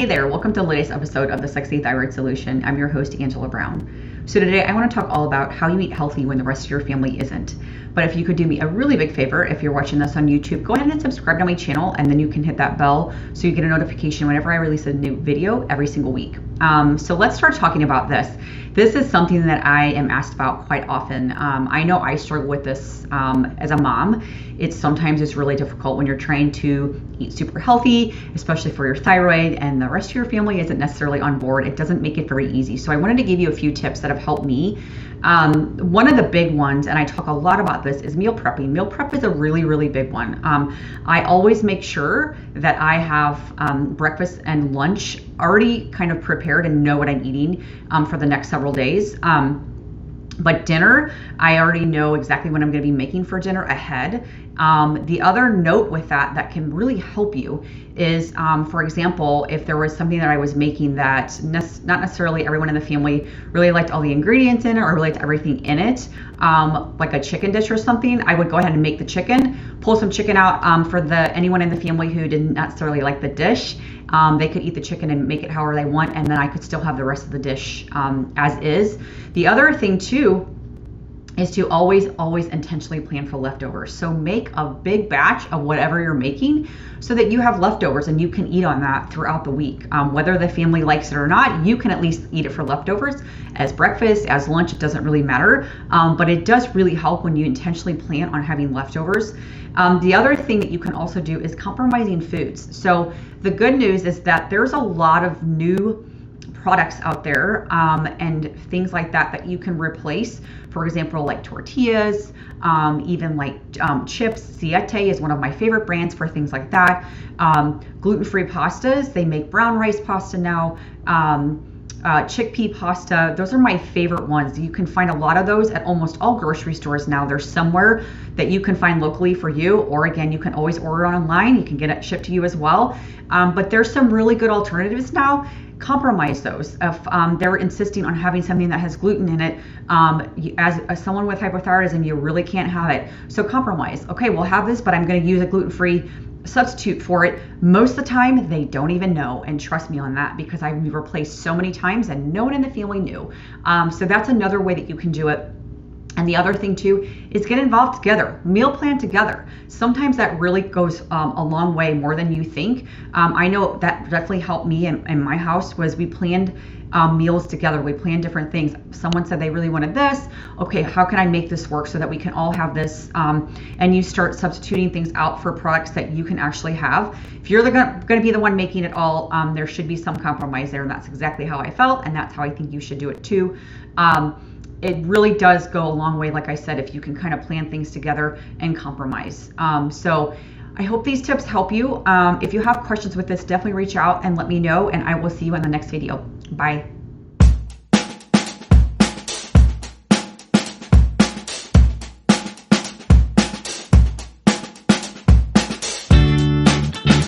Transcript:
Hey there, welcome to the latest episode of the Sexy Thyroid Solution. I'm your host, Angela Brown. So today I want to talk all about how you eat healthy when the rest of your family isn't. But if you could do me a really big favor, if you're watching this on YouTube, go ahead and subscribe to my channel, and then you can hit that bell so you get a notification whenever I release a new video every single week. So let's start talking about this. This is something that I am asked about quite often. I know I struggle with this as a mom. Sometimes it's really difficult when you're trying to eat super healthy, especially for your thyroid, and the rest of your family isn't necessarily on board. It doesn't make it very easy. So I wanted to give you a few tips that have helped me. One of the big ones, and I talk a lot about this, is meal prepping. Meal prep is a really, really big one. I always make sure that I have breakfast and lunch already kind of prepared and know what I'm eating for the next several days. But dinner, I already know exactly what I'm going to be making for dinner ahead. The other note with that can really help you is, for example, if there was something that I was making that not necessarily everyone in the family really liked all the ingredients in it or really liked everything in it, like a chicken dish or something, I would go ahead and make the chicken, pull some chicken out for anyone in the family who didn't necessarily like the dish. They could eat the chicken and make it however they want, and then I could still have the rest of the dish as is. The other thing too is to always intentionally plan for leftovers. So make a big batch of whatever you're making so that you have leftovers and you can eat on that throughout the week. Whether the family likes it or not, you can at least eat it for leftovers as breakfast, as lunch, it doesn't really matter. But it does really help when you intentionally plan on having leftovers. The other thing that you can also do is compromising foods. So the good news is that there's a lot of new products out there and things like that you can replace. For example, like tortillas, even like chips. Siete is one of my favorite brands for things like that. Gluten-free pastas. They make brown rice pasta now. Chickpea pasta, those are my favorite ones. You can find a lot of those at almost all grocery stores now. There's somewhere that you can find locally for you, or again, you can always order online. You can get it shipped to you as well. But there's some really good alternatives now. Compromise those. If they're insisting on having something that has gluten in it, as someone with hypothyroidism, you really can't have it. So compromise. Okay, we'll have this, but I'm going to use a gluten-free substitute for it. Most of the time they don't even know, and trust me on that, because I've replaced so many times and no one in the family knew. So that's another way that you can do it. And the other thing too is get involved together, meal plan together. Sometimes that really goes a long way, more than you think. I know that definitely helped me in my house. Was we planned meals together. We planned different things. Someone said they really wanted this. Okay, how can I make this work so that we can all have this? And you start substituting things out for products that you can actually have. If you're going to be the one making it all, there should be some compromise there, and that's exactly how I felt, and that's how I think you should do it too. It really does go a long way, like I said, if you can kind of plan things together and compromise. So I hope these tips help you. If you have questions with this, definitely reach out and let me know, and I will see you in the next video. Bye.